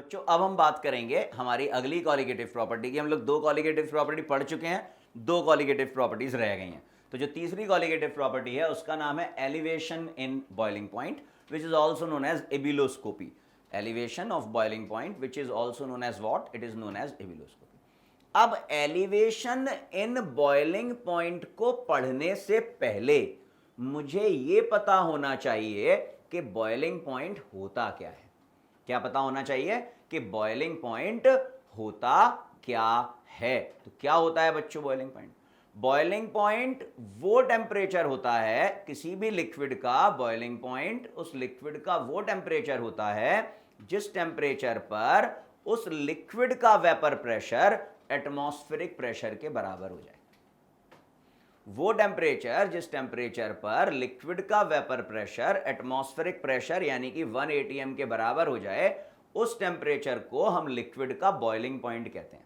बच्चों अब हम बात करेंगे हमारी अगली कॉलिगेटिव प्रॉपर्टी की। हम लोग दो कॉलिगेटिव प्रॉपर्टी पढ़ चुके हैं, दो कॉलिगेटिव प्रॉपर्टीज रह गई हैं। तो जो तीसरी कॉलिगेटिव प्रॉपर्टी है उसका नाम है elevation in boiling point, which is also known as ebullioscopy. Elevation of boiling point which is also known as what, it is known as ebullioscopy. अब एलिवेशन इन बॉइलिंग पॉइंट को पढ़ने से पहले मुझे यह पता होना चाहिए कि बॉइलिंग पॉइंट होता क्या है। क्या पता होना चाहिए कि बॉइलिंग पॉइंट होता क्या है। तो क्या होता है बच्चों बॉइलिंग पॉइंट? बॉइलिंग पॉइंट वो टेम्परेचर होता है किसी भी लिक्विड का, बॉइलिंग पॉइंट उस लिक्विड का वो टेम्परेचर होता है जिस टेम्परेचर पर उस लिक्विड का वेपर प्रेशर एटमॉस्फेरिक प्रेशर के बराबर हो जाए। वो टेम्परेचर जिस टेम्परेचर पर लिक्विड का वेपर प्रेशर एटमॉस्फेरिक प्रेशर यानी कि 1 atm के बराबर हो जाए, उस टेम्परेचर को हम लिक्विड का बॉइलिंग पॉइंट कहते हैं।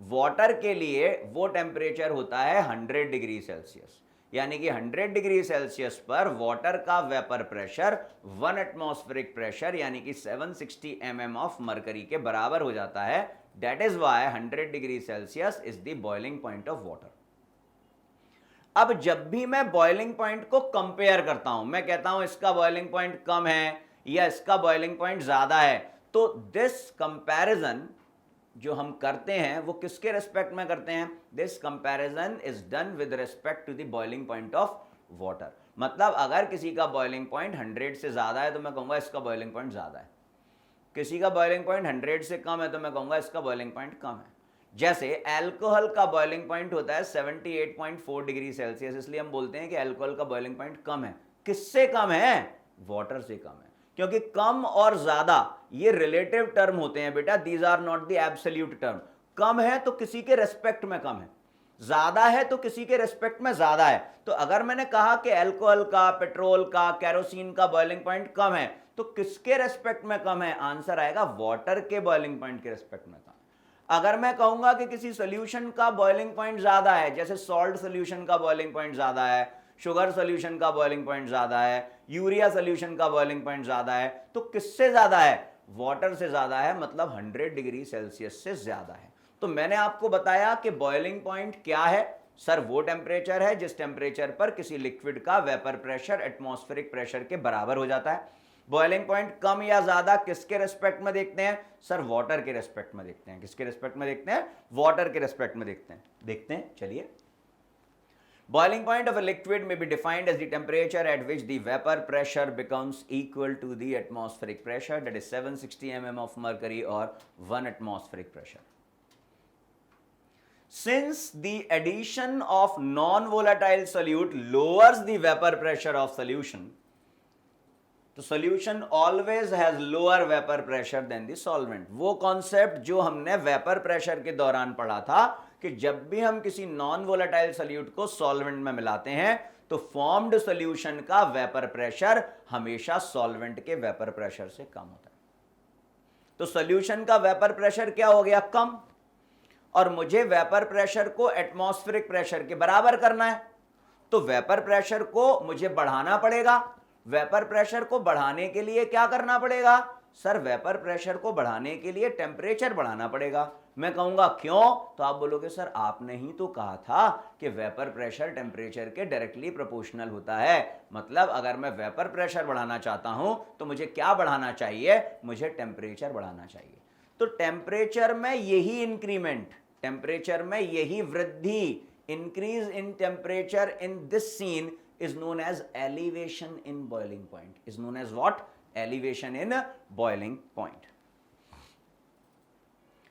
वाटर के लिए वो टेम्परेचर होता है 100 डिग्री सेल्सियस, यानी कि 100 डिग्री सेल्सियस पर वाटर का वेपर प्रेशर 1 एटमॉस्फेरिक प्रेशर यानी कि 760 mm ऑफ मरकरी के बराबर हो जाता है। That is why 100 degree Celsius is the boiling point of water. अब जब भी मैं बॉइलिंग पॉइंट को कंपेयर करता हूं, मैं कहता हूं इसका बॉइलिंग पॉइंट कम है या इसका बॉइलिंग पॉइंट ज्यादा है, तो दिस कंपैरिजन जो हम करते हैं वो किसके रेस्पेक्ट में करते हैं? This comparison is done with respect to the boiling point of water. मतलब अगर किसी का बॉइलिंग पॉइंट 100 से ज्यादा है तो मैं कहूंगा इसका बॉइलिंग पॉइंट ज्यादा है। किसी का बॉइलिंग पॉइंट 100 से कम है तो मैं कहूंगा इसका बॉइलिंग पॉइंट कम है। जैसे अल्कोहल का बॉइलिंग पॉइंट होता है 78.4 डिग्री सेल्सियस, इसलिए हम बोलते हैं कि अल्कोहल का बॉइलिंग पॉइंट कम है। किससे कम है? वाटर से कम है। क्योंकि कम और ज्यादा ये रिलेटिव टर्म होते हैं बेटा, these are not the absolute term. कम है तो किसी के रेस्पेक्ट में कम है, ज्यादा है तो किसी के रेस्पेक्ट में ज्यादा है। तो अगर मैंने कहा कि अल्कोहल का, पेट्रोल का, केरोसिन का बॉइलिंग पॉइंट कम है, तो किसके रेस्पेक्ट में कम है? आंसर आएगा वाटर के बॉइलिंग पॉइंट के रेस्पेक्ट में कम। अगर मैं कहूंगा कि किसी सॉल्यूशन का बॉइलिंग पॉइंट ज्यादा है, जैसे सॉल्ट सॉल्यूशन का बॉइलिंग पॉइंट ज्यादा है, शुगर सॉल्यूशन का बॉइलिंग पॉइंट ज्यादा है, यूरिया सॉल्यूशन का बॉइलिंग पॉइंट ज्यादा है, तो किससे ज्यादा है? वाटर से ज्यादा है, मतलब 100 डिग्री सेल्सियस से ज्यादा है। तो मैंने आपको बताया कि बॉइलिंग पॉइंट क्या है। सर वो टेम्परेचर है जिस टेम्परेचर पर किसी लिक्विड का वेपर प्रेशर एटमॉस्फेरिक प्रेशर के बराबर हो जाता है। बॉइलिंग पॉइंट कम या ज्यादा किसके रेस्पेक्ट में देखते हैं? सर वाटर के रेस्पेक्ट में देखते हैं। किसके रेस्पेक्ट में देखते हैं? वाटर के रेस्पेक्ट में देखते हैं। चलिए, boiling point of a liquid may be defined as the temperature at which the vapor pressure becomes equal to the atmospheric pressure, that is 760 mm of mercury or 1 atmospheric pressure. Since the addition of non-volatile solute lowers the vapor pressure of solution, तो solution always has lower vapor pressure than the solvent। वो concept जो हमने vapour pressure के दौरान पढ़ा था कि जब भी हम किसी नॉन वोलेटाइल सॉल्यूट को सॉल्वेंट में मिलाते हैं तो फॉर्म्ड सॉल्यूशन का वेपर प्रेशर हमेशा सॉल्वेंट के वेपर प्रेशर से कम होता है। तो सॉल्यूशन का वेपर प्रेशर क्या हो गया? कम। और मुझे वेपर प्रेशर को एटमॉस्फेरिक प्रेशर के बराबर करना है, तो वेपर प्रेशर को मुझे बढ़ाना पड़ेगा। वेपर प्रेशर को बढ़ाने के लिए क्या करना पड़ेगा? सर वेपर प्रेशर को बढ़ाने के लिए टेम्परेचर बढ़ाना पड़ेगा। मैं कहूंगा क्यों? तो आप बोलोगे सर आपने ही तो कहा था कि वेपर प्रेशर टेम्परेचर के डायरेक्टली प्रोपोर्शनल होता है। मतलब अगर मैं वेपर प्रेशर बढ़ाना चाहता हूं तो मुझे क्या बढ़ाना चाहिए? मुझे टेम्परेचर बढ़ाना चाहिए। तो टेम्परेचर में यही इंक्रीमेंट, टेम्परेचर में यही वृद्धि, increase in temperature in this scene is known as elevation in boiling point, is known as what? Elevation in boiling point.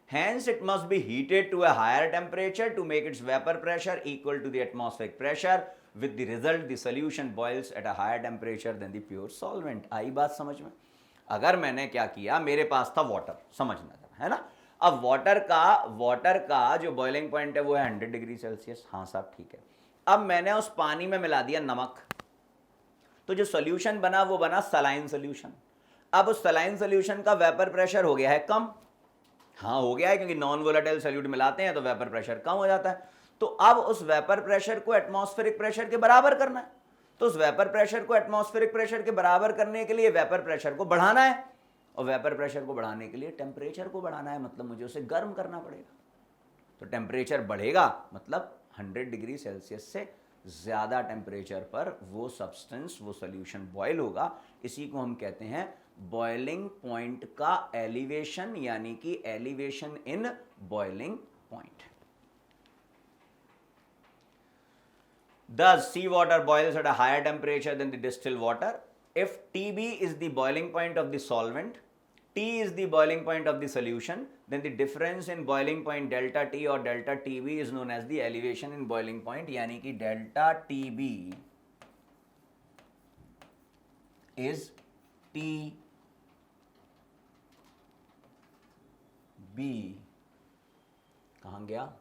Hence it must be heated to a higher temperature to make its vapor pressure equal to the atmospheric pressure, with the result the solution boils at a higher temperature than the pure solvent। आई बात समझ में? अगर मैंने क्या किया, मेरे पास था water, समझना था, है ना। अब वाटर का जो बॉइलिंग पॉइंट है वो है 100 डिग्री सेल्सियस। हाँ साहब ठीक है। अब मैंने उस पानी में मिला दिया नमक, तो जो सॉल्यूशन बना वो बना सलाइन सॉल्यूशन। अब उस सलाइन सॉल्यूशन का वेपर प्रेशर हो गया है कम। हाँ हो गया है, क्योंकि नॉन वोलेटाइल सॉल्यूट मिलाते हैं तो वेपर प्रेशर कम हो जाता है। तो अब उस वेपर प्रेशर को एटमॉस्फेरिक प्रेशर के बराबर करना है। तो उस वेपर प्रेशर को एटमॉस्फेरिक प्रेशर के बराबर करने के लिए वेपर प्रेशर को बढ़ाना है। और वेपर प्रेशर को बढ़ाने के लिए टेम्परेचर को बढ़ाना है, मतलब मुझे उसे गर्म करना पड़ेगा। तो टेम्परेचर बढ़ेगा मतलब 100 डिग्री सेल्सियस से ज़्यादा टेम्परेचर पर वो सब्सटेंस, वो सॉल्यूशन बॉयल होगा। इसी को हम कहते हैं बॉइलिंग पॉइंट का एलिवेशन, यानी कि elevation in boiling point. Thus, seawater boils at a higher temperature than the distilled water. If TB is the boiling point of the solvent, T is the boiling point of the solution, then the difference in boiling point delta T or delta TB is known as the elevation in boiling point. यानी कि delta TB is TB कहाँ गया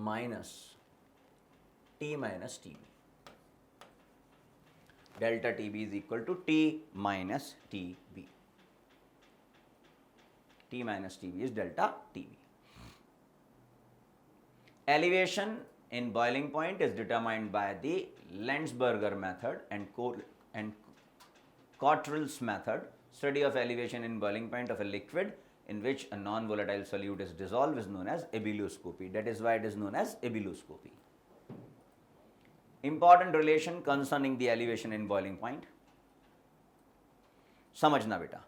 minus T minus TB. Delta TB is equal to T minus TB. T minus TB is delta TB. Elevation in boiling point is determined by the Landsberger method and Cottrell's method. Study of elevation in boiling point of a liquid in which a non-volatile solute is dissolved is known as ebullioscopy. That is why it is known as ebullioscopy. Important relation concerning the elevation in boiling point. समझना बेटा,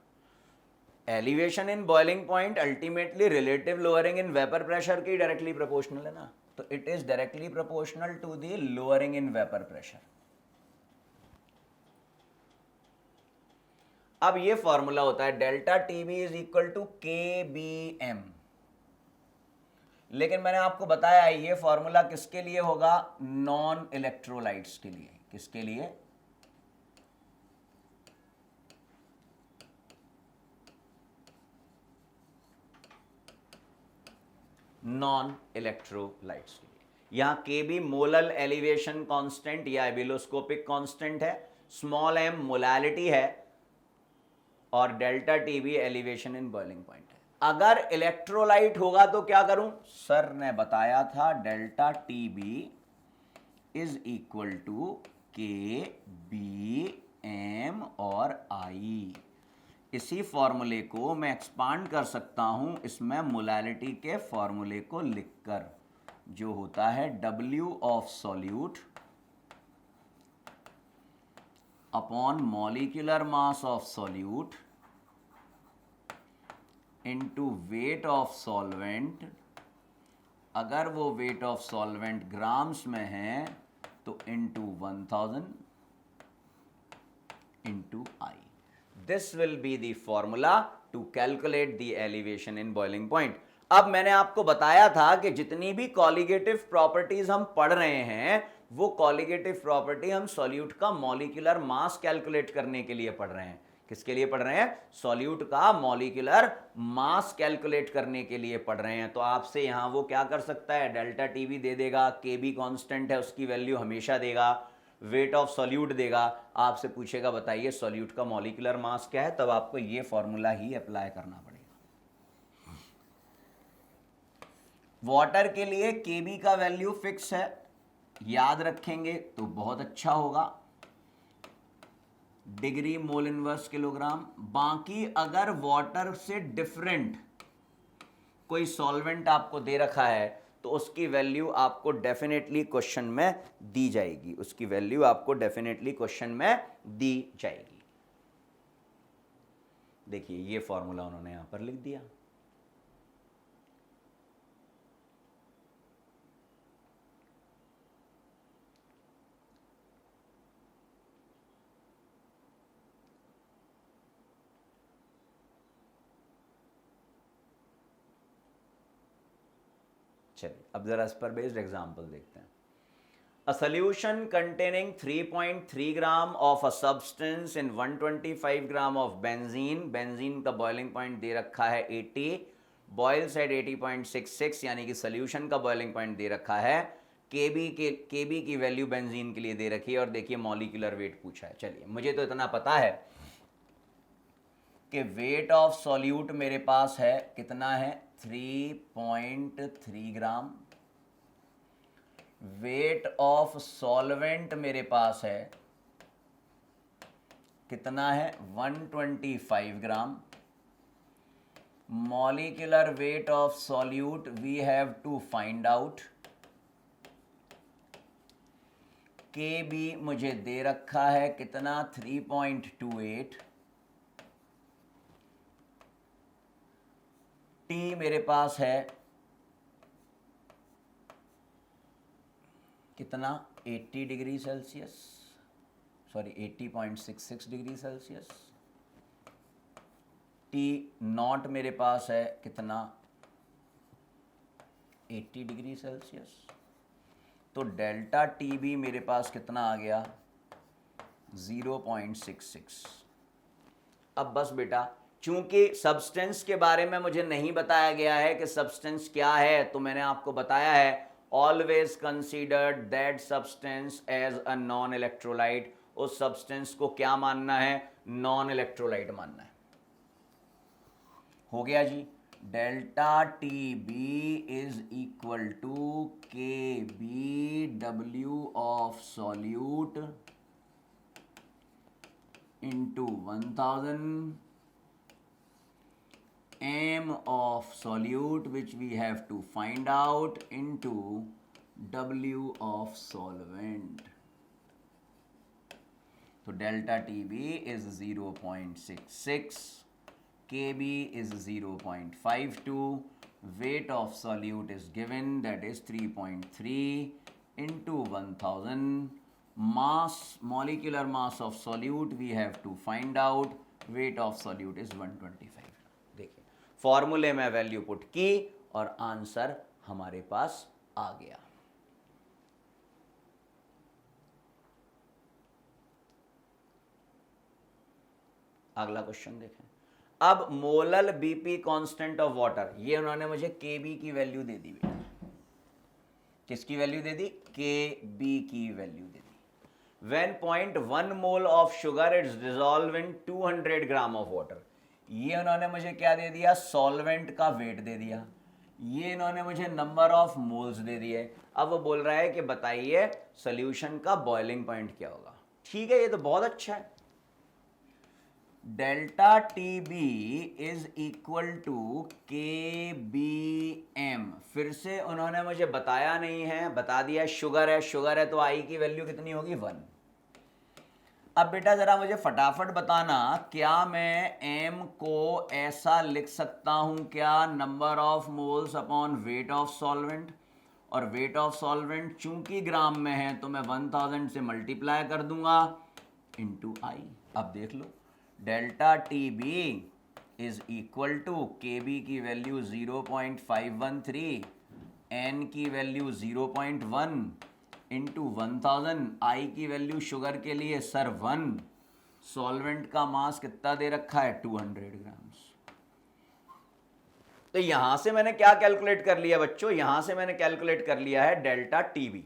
elevation in boiling point ultimately relative lowering in vapor pressure की directly proportional है ना, तो it is directly proportional to the lowering in vapor pressure. अब ये formula होता है delta TB is equal to KBM, लेकिन मैंने आपको बताया ये फॉर्मूला किसके लिए होगा, नॉन इलेक्ट्रोलाइट्स के लिए। किसके लिए, नॉन इलेक्ट्रोलाइट्स के लिए। यहां Kb मोलल एलिवेशन कांस्टेंट या एबिलोस्कोपिक कांस्टेंट है, स्मॉल m मोलालिटी है और delta TB elevation in boiling point है। अगर इलेक्ट्रोलाइट होगा तो क्या करूं, सर ने बताया था delta TB is equal to KBM और I। इसी फॉर्मूले को मैं एक्सपांड कर सकता हूं इसमें मोलालिटी के फॉर्मूले को लिखकर, जो होता है W of solute upon molecular mass of solute into weight of solvent. अगर वो वेट ऑफ सॉल्वेंट ग्राम्स में है तो into 1000 into I. This will be the formula to calculate the elevation in boiling point. अब मैंने आपको बताया था कि जितनी भी कॉलिगेटिव प्रॉपर्टीज हम पढ़ रहे हैं वो कॉलिगेटिव प्रॉपर्टी हम सॉल्यूट का मॉलिक्यूलर मास कैलकुलेट करने के लिए पढ़ रहे हैं। किसके लिए पढ़ रहे हैं, सॉल्यूट का मॉलिक्यूलर मास कैलकुलेट करने के लिए पढ़ रहे हैं। तो आपसे यहां वो क्या कर सकता है, डेल्टा टीबी दे देगा, केबी कांस्टेंट है उसकी वैल्यू हमेशा देगा, वेट ऑफ सॉल्यूट देगा, आपसे पूछेगा बताइए सॉल्यूट का मॉलिक्यूलर मास क्या है, तब आपको ये फॉर्मूला ही अप्लाई करना पड़ेगा। वाटर के लिए केबी का वैल्यू फिक्स है, याद रखेंगे तो बहुत अच्छा होगा, डिग्री मोल इनवर्स किलोग्राम। बाकी अगर वाटर से डिफरेंट कोई सॉल्वेंट आपको दे रखा है तो उसकी वैल्यू आपको डेफिनेटली क्वेश्चन में दी जाएगी, उसकी वैल्यू आपको डेफिनेटली क्वेश्चन में दी जाएगी। देखिए ये फॉर्मूला उन्होंने यहां पर लिख दिया। चलिए अब जरा इस पर बेस्ड एग्जांपल देखते हैं। A solution containing 3.3 gram of a substance in 125 gram of benzene. Benzene का बॉइलिंग पॉइंट दे रखा है 80, बॉइल्स एट 80.66, यानी कि सॉल्यूशन का बॉइलिंग पॉइंट दे रखा है। केबी की वैल्यू बेंजीन के लिए दे रखी है और देखिए मॉलिक्यूलर वेट पूछा है। चलिए मुझे तो इतना पता है कि वेट ऑफ सॉल्यूट मेरे पास है, कितना है 3.3 ग्राम। वेट ऑफ सॉल्वेंट मेरे पास है कितना है 125 ग्राम। Molecular weight of solute we have to find out. K B मुझे दे रखा है कितना 3.28। टी मेरे पास है कितना 80 degree Celsius, sorry 80.66 degree Celsius. T not मेरे पास है कितना 80 डिग्री सेल्सियस। तो डेल्टा टी बी मेरे पास कितना आ गया 0.66। अब बस बेटा चूंकि सब्सटेंस के बारे में मुझे नहीं बताया गया है कि सब्सटेंस क्या है, तो मैंने आपको बताया है always considered that substance as a non electrolyte. उस सब्सटेंस को क्या मानना है, नॉन इलेक्ट्रोलाइट मानना है। हो गया जी। Delta T B is equal to K B W of solute into 1000 m of solute which we have to find out into W of solvent. So delta TB is 0.66, KB is 0.52, weight of solute is given, that is 3.3 into 1000. Mass, molecular mass of solute we have to find out, weight of solute is 125. देखिए फॉर्मूले में value put की और answer हमारे पास आ गया। अगला question देखें। अब molal BP constant of water, ये उन्होंने मुझे के बी की वैल्यू दे दी बेटा। किसकी वैल्यू दे दी, के बी की value they the. When 0.1 mole of sugar is dissolve in 200 gram of water, ये उन्होंने मुझे क्या दे दिया, सॉल्वेंट का वेट दे दिया। ये इन्होंने मुझे नंबर ऑफ मोल्स दे दिए। अब वो बोल रहा है कि बताइए सॉल्यूशन का बॉइलिंग पॉइंट क्या होगा। ठीक है, ये तो बहुत अच्छा है। Delta T B is equal to K B M. फिर से उन्होंने मुझे बताया नहीं है, बता दिया शुगर है, शुगर है तो आई की वैल्यू कितनी होगी 1। अब बेटा जरा मुझे फटाफट बताना, क्या मैं m को ऐसा लिख सकता हूं क्या, number of moles upon weight of solvent, और वेट ऑफ सॉल्वेंट चूंकि ग्राम में है तो मैं 1000 से मल्टीप्लाई कर दूंगा इनटू आई। अब देख लो, delta T B is equal to K B की वैल्यू 0.513, n की वैल्यू 0.1 इंटू 1000, आई की वैल्यू शुगर के लिए सर 1, सॉल्वेंट का मास कितना दे रखा है 200 ग्राम्स। तो यहां से मैंने क्या कैलकुलेट कर लिया बच्चों, यहां से मैंने कैलकुलेट कर लिया है डेल्टा टीबी।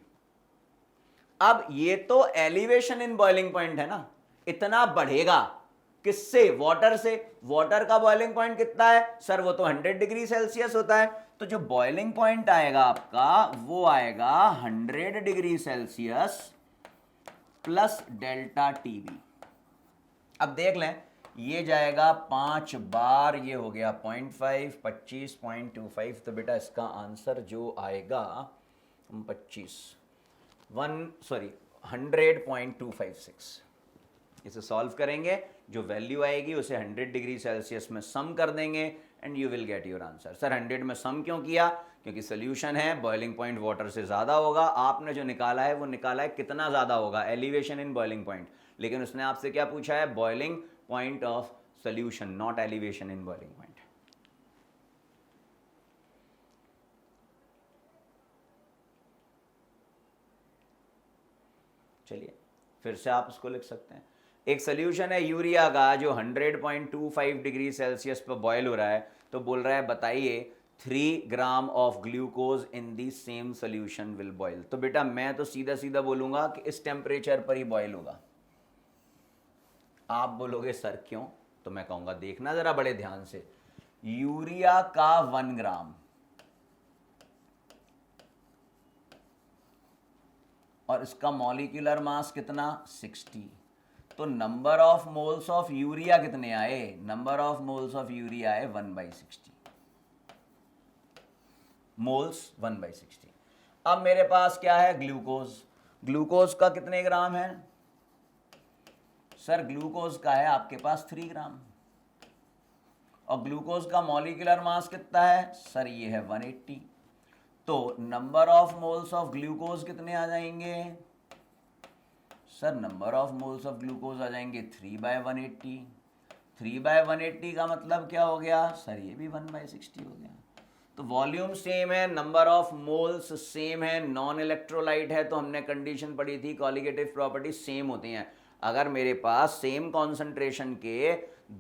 अब ये तो एलिवेशन इन बॉइलिंग पॉइंट है ना, इतना बढ़ेगा किससे, वाटर से। वाटर का बॉइलिंग पॉइंट कितना है सर, वो तो 100 डिग्री सेल्सियस होता है। तो जो बॉइलिंग पॉइंट आएगा आपका वो आएगा 100 degree Celsius plus delta TB. अब देख लें, ये जाएगा 5 बार, ये हो गया 0.5, 25.25। तो बेटा इसका आंसर जो आएगा 100.256। इसे सॉल्व करेंगे, जो वैल्यू आएगी उसे 100 डिग्री सेल्सियस में सम कर देंगे and you will get your answer. Sir 100 में सम क्यों किया, क्योंकि सोल्यूशन है, बॉइलिंग पॉइंट वाटर से ज़्यादा होगा। आपने जो निकाला है वो निकाला है कितना ज़्यादा होगा, एलिवेशन इन बॉइलिंग पॉइंट, लेकिन उसने आपसे क्या पूछा है, boiling point of solution, not elevation in boiling point. चलिए फिर से आप उसको लिख सकते हैं। एक सोल्यूशन है यूरिया का जो 100.25 डिग्री सेल्सियस पर बॉयल हो रहा है, तो बोल रहा है बताइए 3 gram of glucose in the same solution will boil. तो बेटा मैं तो सीधा सीधा बोलूंगा कि इस टेम्परेचर पर ही बॉयल होगा। आप बोलोगे सर क्यों, तो मैं कहूंगा देखना जरा बड़े ध्यान से, यूरिया का 1 ग्राम और इसका मॉलिक्यूलर मास कितना 60, तो number of moles of urea कितने आए, number of moles of urea आए 1/60, मोल्स 1/60। अब मेरे पास क्या है, ग्लूकोज, ग्लूकोज का कितने ग्राम है सर, ग्लूकोज का है आपके पास 3 ग्राम, और ग्लूकोज का मॉलिक्यूलर मास कितना है सर, ये है 180। तो number of moles of glucose कितने आ जाएंगे sir, number of moles of glucose आ जाएंगे 3/180। 3/180 का मतलब क्या हो गया सर, ये भी 1/60 हो गया। तो वॉल्यूम सेम है, नंबर ऑफ मोल्स सेम है, नॉन इलेक्ट्रोलाइट है, तो हमने कंडीशन पढ़ी थी कॉलिगेटिव प्रॉपर्टी सेम होती हैं। अगर मेरे पास सेम कॉन्सेंट्रेशन के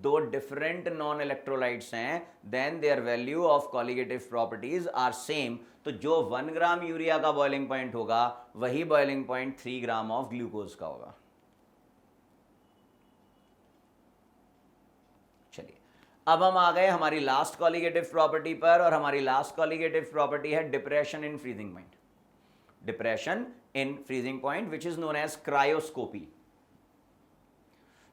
दो डिफरेंट नॉन इलेक्ट्रोलाइट्स हैं, then their value of colligative properties are same. तो जो 1 ग्राम यूरिया का बॉइलिंग पॉइंट होगा, वही boiling point 3 gram of glucose का होगा। चलिए, अब हम आ गए हमारी लास्ट कॉलिगेटिव प्रॉपर्टी पर, और हमारी लास्ट कॉलिगेटिव प्रॉपर्टी है depression in freezing point. Depression in freezing point which is known as cryoscopy.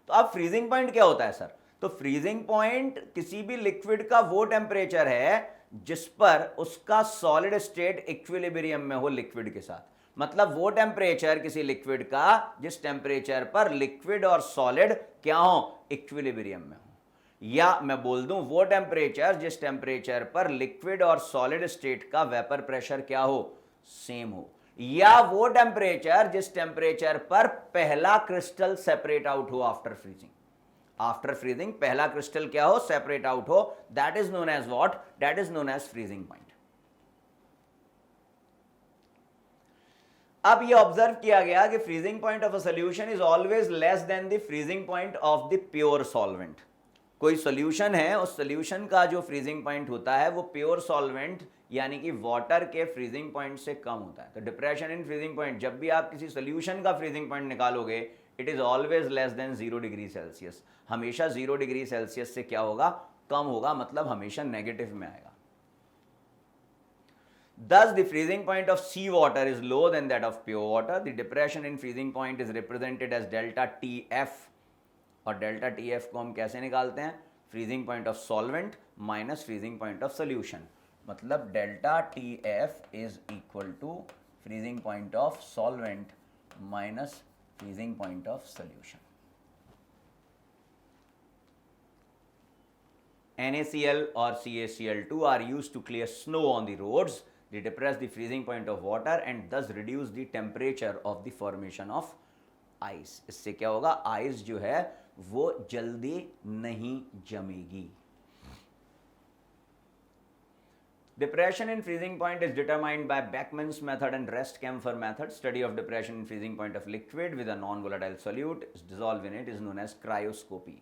तो अब फ्रीजिंग पॉइंट क्या होता है सर, तो फ्रीजिंग पॉइंट किसी भी लिक्विड का वो टेम्परेचर है जिस पर उसका सॉलिड स्टेट इक्विलिब्रियम में हो लिक्विड के साथ। मतलब वो टेम्परेचर किसी लिक्विड का जिस टेम्परेचर पर लिक्विड और सॉलिड क्या हो, इक्विलिब्रियम में हो। या मैं बोल दूं, वो टेम्परेचर जिस टेम्परेचर पर लिक्विड और सॉलिड स्टेट का वेपर प्रेशर क्या हो, सेम हो। या वो टेम्परेचर जिस टेम्परेचर पर पहला क्रिस्टल सेपरेट आउट हो आफ्टर फ्रीजिंग। आफ्टर फ्रीजिंग पहला क्रिस्टल क्या हो, सेपरेट आउट हो, that is known as what, that is known as freezing point. अब ये ऑब्जर्व किया गया कि freezing point of a solution is always less than the freezing point of the pure solvent. कोई solution है, उस solution का जो फ्रीजिंग पॉइंट होता है वो प्योर सॉल्वेंट यानी कि वाटर के फ्रीजिंग पॉइंट से कम होता है। तो डिप्रेशन इन फ्रीजिंग पॉइंट, जब भी आप किसी सॉल्यूशन का फ्रीजिंग पॉइंट निकालोगे, it is always less then 0 degree Celsius. हमेशा 0 डिग्री सेल्सियस से क्या होगा, कम होगा, मतलब हमेशा नेगेटिव में आएगा। Thus, the freezing point of sea water is lower than that of pure water. The depression in freezing point is represented as delta TF, और डेल्टा TF को हम कैसे निकालते हैं, freezing point of solvent minus freezing point of solution. मतलब delta TF is equal to freezing point of solvent minus freezing point of solution. NaCl or CaCl2 are used to clear snow on the roads. They depress the freezing point of water and thus reduce the temperature of the formation of ice. इससे क्या होगा, ice जो है वो जल्दी नहीं जमेगी। Depression in freezing point is determined by Beckmann's method and Rest-Camphor method. Study of depression in freezing point of liquid with a non-volatile solute is dissolved in it is known as cryoscopy.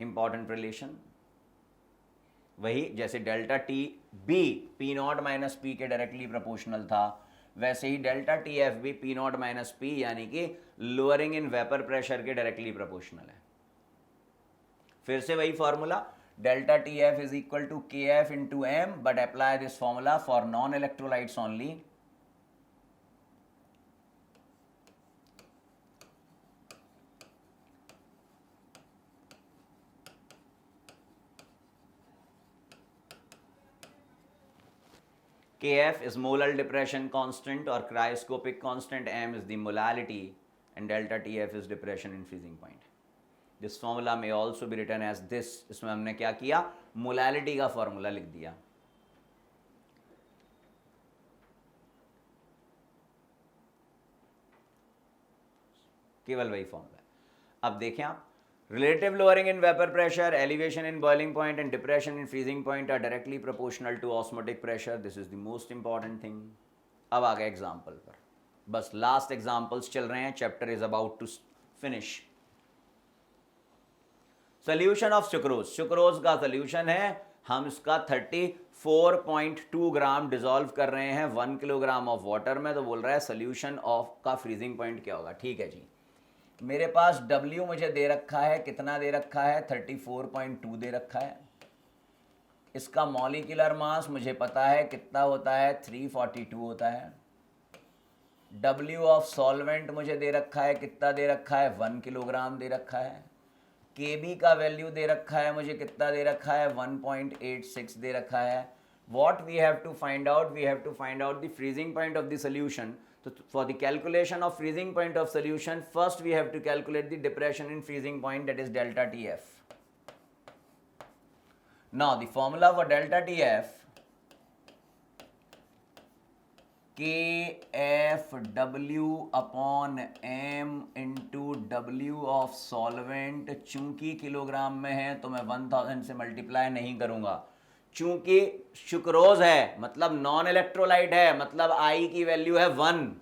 Important relation, वही जैसे delta T B P not minus P के directly proportional था, वैसे ही delta T F भी P not minus P यानी कि lowering in vapour pressure के डायरेक्टली प्रोपोर्शनल है। फिर से वही formula, delta T F is equal to K F into M, but apply this formula for non electrolytes only. Kf is molar depression constant or cryoscopic constant, m is the molality, and delta Tf is depression in freezing point. This formula may also be written as this. इसमें हमने क्या किया, molality का formula लिख दिया। केवल वही formula. अब देखें आप, relative lowering in vapor pressure, elevation in boiling point and depression in freezing point are directly proportional to osmotic pressure. This is the most important thing. अब आ गए एग्जाम्पल पर, बस लास्ट एग्जाम्पल्स चल रहे हैं, chapter is about to finish. Solution of sucrose, sucrose का solution है, हम इसका 34.2 ग्राम डिसॉल्व कर रहे हैं 1 किलोग्राम ऑफ वाटर में। तो बोल रहा है सोल्यूशन ऑफ का फ्रीजिंग पॉइंट क्या होगा। ठीक है जी, मेरे पास W मुझे दे रखा है, कितना दे रखा है, 34.2 दे रखा है। इसका मॉलिक्यूलर मास मुझे पता है कितना होता है, 342 होता है। W ऑफ सॉल्वेंट मुझे दे रखा है, कितना दे रखा है, 1 किलोग्राम दे रखा है। Kb का वैल्यू दे रखा है मुझे, कितना दे रखा है, 1.86 दे रखा है। What we have to find out, we have to find out the freezing point of the solution. So for the calculation of freezing point of solution, first we have to calculate the depression in freezing point, that is delta TF. Now the formula for delta TF, KFW upon M into W of solvent, चूंकि kilogram में है तो मैं 1000 से multiply नहीं करूंगा, चूंकि sucrose है मतलब नॉन इलेक्ट्रोलाइट है, मतलब I की वैल्यू है 1।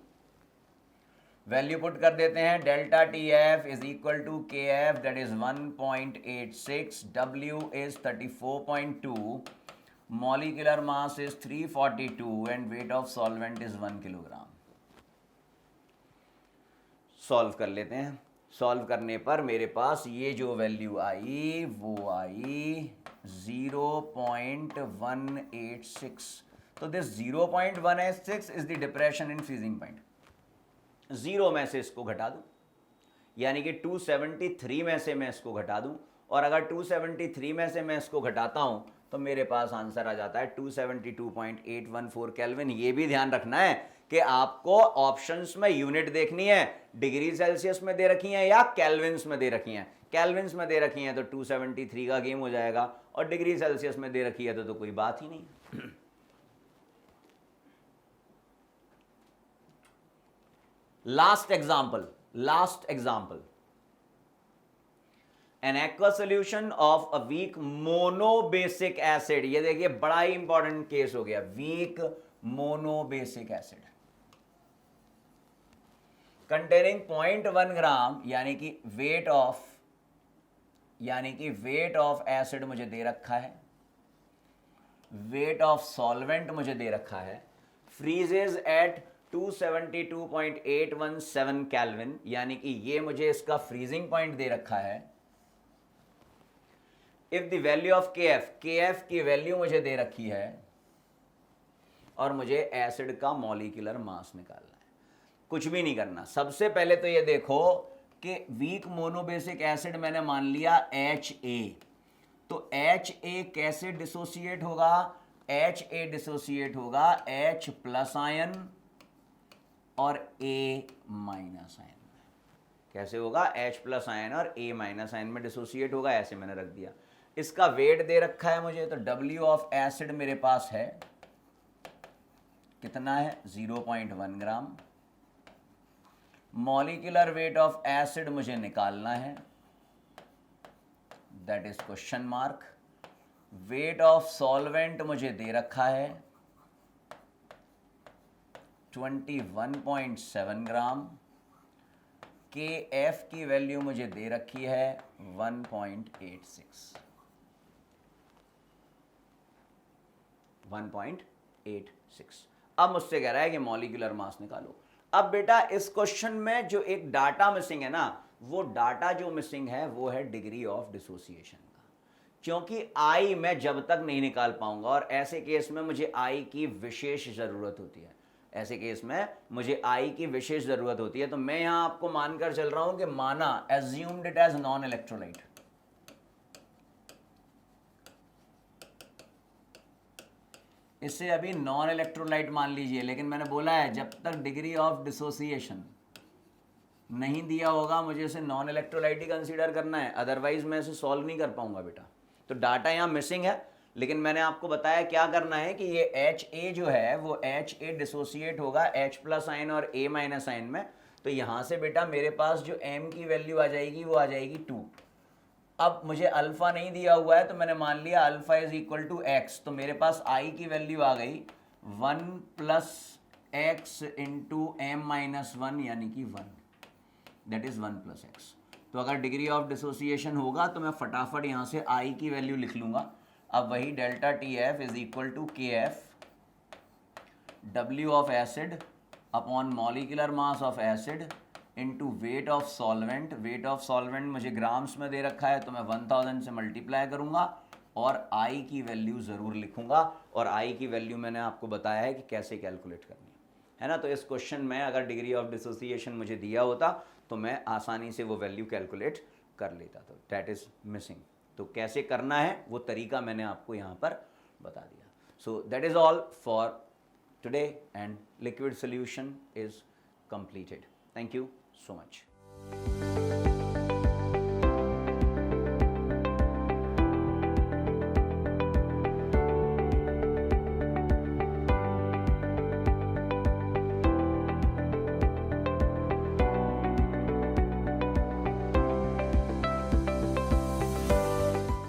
वैल्यू पुट कर देते हैं, delta TF is equal to KF that is 1.86, W is 34.2, molecular mass is 342 and weight of solvent is 1 kilogram. Solve कर लेते हैं। सॉल्व करने पर मेरे पास ये जो वैल्यू आई वो आई 0.186। तो this 0.186 is the depression in freezing point. 0 में से इसको घटा दूं, यानी कि 273 में से मैं इसको घटा दूं, और अगर 273 में से मैं इसको घटाता हूं तो मेरे पास आंसर आ जाता है 272.814 केल्विन। ये भी ध्यान रखना है कि आपको ऑप्शंस में यूनिट देखनी है, डिग्री सेल्सियस में दे रखी है या केल्विन्स में दे रखी हैं। केल्विन्स में दे रखी हैं तो 273 का गेम हो जाएगा, और डिग्री सेल्सियस में दे रखी है तो कोई बात ही नहीं। Last example, an aqueous solution of a weak monobasic acid। ये देखिए बड़ा ही इंपॉर्टेंट केस हो गया, वीक मोनोबेसिक एसिड कंटेनिंग 0.1 ग्राम, यानी कि वेट ऑफ एसिड मुझे दे रखा है, वेट ऑफ सॉल्वेंट मुझे दे रखा है, फ्रीजेज एट 272.817 केल्विन, यानी कि ये मुझे इसका फ्रीजिंग पॉइंट दे रखा है। If the value of KF की वैल्यू मुझे दे रखी है, और मुझे एसिड का मॉलिक्यूलर मास निकालना है। कुछ भी नहीं करना, सबसे पहले तो ये देखो कि वीक मोनोबेसिक एसिड मैंने मान लिया HA, तो HA कैसे डिसोसिएट होगा, HA डिसोसिएट होगा H प्लस आयन और A माइनस आयन में। कैसे होगा, H प्लस आयन और A माइनस आयन में डिसोसिएट होगा, ऐसे मैंने रख दिया। इसका वेट दे रखा है मुझे, तो W ऑफ एसिड मेरे पास है, कितना है, 0.1 ग्राम। मॉलिक्यूलर वेट ऑफ एसिड मुझे निकालना है, that is question mark. Wait of solvent मुझे दे रखा है 21.7 ग्राम। KF की वैल्यू मुझे दे रखी है 1.86। अब मुझसे कह रहा है कि मॉलिक्यूलर मास निकालो। अब बेटा इस क्वेश्चन में जो एक डाटा मिसिंग है ना, वो डाटा जो मिसिंग है वो है डिग्री ऑफ डिसोसिएशन का, क्योंकि I मैं जब तक नहीं निकाल पाऊंगा, और ऐसे केस में मुझे I की विशेष जरूरत होती है, ऐसे केस में मुझे I की विशेष जरूरत होती है। तो मैं यहां आपको मानकर चल रहा हूं कि माना, assumed it as non electrolyte. इससे अभी नॉन इलेक्ट्रोलाइट मान लीजिए, लेकिन मैंने बोला है जब तक डिग्री ऑफ डिसोसिएशन नहीं दिया होगा मुझे इसे नॉन इलेक्ट्रोलाइट ही कंसीडर करना है, अदरवाइज मैं इसे सॉल्व नहीं कर पाऊंगा बेटा। तो डाटा यहाँ मिसिंग है, लेकिन मैंने आपको बताया क्या करना है कि ये HA जो है वो HA डिसोसिएट होगा H प्लस आयन और A माइनस आयन में। तो यहाँ से बेटा मेरे पास जो M की वैल्यू आ जाएगी वो आ जाएगी 2। अब मुझे अल्फा नहीं दिया हुआ है तो मैंने मान लिया alpha is equal to x, तो मेरे पास I की वैल्यू आ गई 1 plus x into m minus 1, यानी कि 1, दैट इज 1 प्लस एक्स। तो अगर डिग्री ऑफ डिसोसिएशन होगा तो मैं फटाफट यहाँ से I की वैल्यू लिख लूँगा। अब वही delta TF is equal to KF W of acid upon molecular mass of acid into weight of solvent. Weight of solvent मुझे ग्राम्स में दे रखा है तो मैं 1000 से मल्टीप्लाई करूँगा और I की वैल्यू ज़रूर लिखूँगा। और I की वैल्यू मैंने आपको बताया है कि कैसे कैलकुलेट करनी है ना। तो इस क्वेश्चन में अगर डिग्री ऑफ डिसोसिएशन मुझे दिया होता तो मैं आसानी से वो वैल्यू कैलकुलेट कर लेता था, दैट इज मिसिंग। तो कैसे करना है वो तरीका मैंने आपको यहाँ पर बता दिया। So that is all for today and liquid solution is completed. Thank you so much.